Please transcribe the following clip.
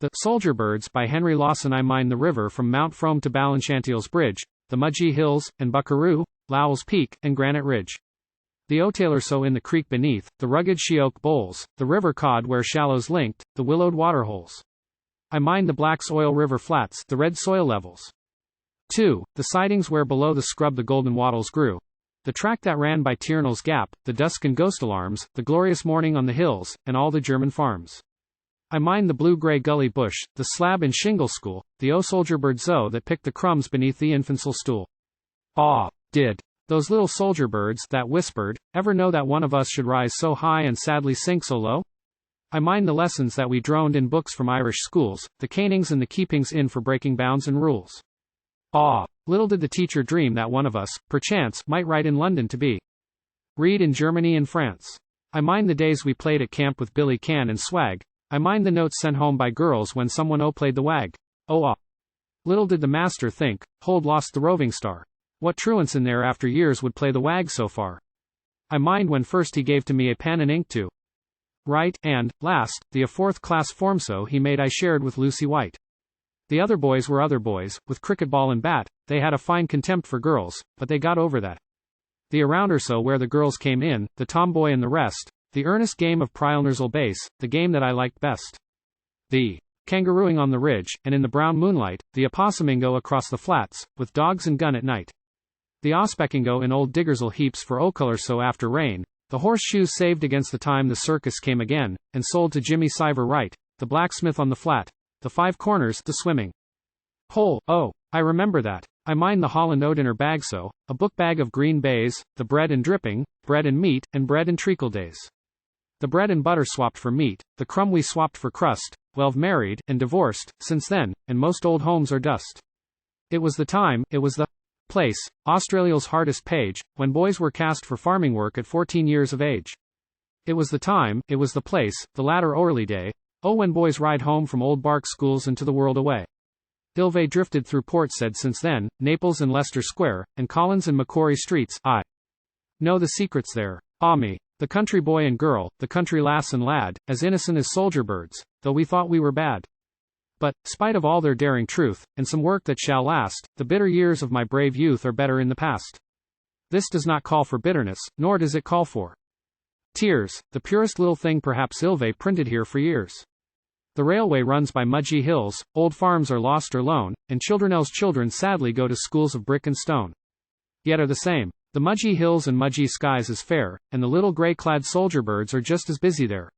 The Soldier Birds by Henry Lawson. I mind the river from Mount Frome to Ballanshantieĺs Bridge, the Mudgee Hills, and Buckaroo, Loweษ์Peak, and Granite Ridge. The ôtailersö in the creek beneath, the rugged she-oak boles, the river cod where shallows linked, the willowed waterholes. I mind the blacksoil river flats, the red soil levels. 2. The sidings where below the scrub the golden wattles grew. The track that ran by Tierneyڵs Gap, the dusk and ghost alarms, the glorious morning on the hills, and all the German farms. I mind the blue-gray gully bush, the slab-and-shingle school, the ôsoldier birdsö that picked the crumbs beneath the infantsĺ stool. Did those little soldier birds that whispered ever know that one of us should rise so high and sadly sink so low? I mind the lessons that we droned in books from Irish schools, the canings and the keepings in for breaking bounds and rules. Little did the teacher dream that one of us, perchance, might write in London to be read in Germany and France. I mind the days we played at camp with Billy Can and Swag. I mind the notes sent home by girls when someone played the wag. Little did the master think, hold lost the roving star. What truants in there after years would play the wag so far. I mind when first he gave to me a pen and ink to write, and, last, the a fourth-class formso he made I shared with Lucy White. The other boys were other boys, with cricket ball and bat, they had a fine contempt for girls, but they got over that. The aroundersö where the girls came in, the tomboy and the rest, the earnest game of prilnersl base, the game that I liked best. The kangarooing on the ridge, and in the brown moonlight, the opossmingo across the flats, with dogs and gun at night. The ospekingo in old diggersl heaps for ôtailersö after rain, the horseshoes saved against the time the circus came again, and sold to Jimmy Siver Wright, the blacksmith on the flat, the five corners, the swimming hole. I remember that. I mind the Holland Odiner bagso, a book bag of green baize, the bread and dripping, bread and meat, and bread and treacle days. The bread and butter swapped for meat, the crumb we swapped for crust, we've married, and divorced, since then, and most old homes are dust. It was the time, it was the place, Australia's hardest page, when boys were cast for farming work at 14 years of age. It was the time, it was the place, the latter early day, when boys ride home from old bark schools and to the world away. Ilve drifted through Port said since then, Naples and Leicester Square, and Collins and Macquarie streets, I know the secrets there. Me, the country boy and girl, the country lass and lad, as innocent as soldier birds, though we thought we were bad. But, spite of all their daring truth, and some work that shall last, the bitter years of my brave youth are better in the past. This does not call for bitterness, nor does it call for tears, the purest little thing perhaps Ilve printed here for years. The railway runs by Mudgee hills, old farms are lost or lone, and children's children sadly go to schools of brick and stone. Yet are the same. The Mudgee hills and Mudgee skies is fair, and the little grey-clad soldier birds are just as busy there.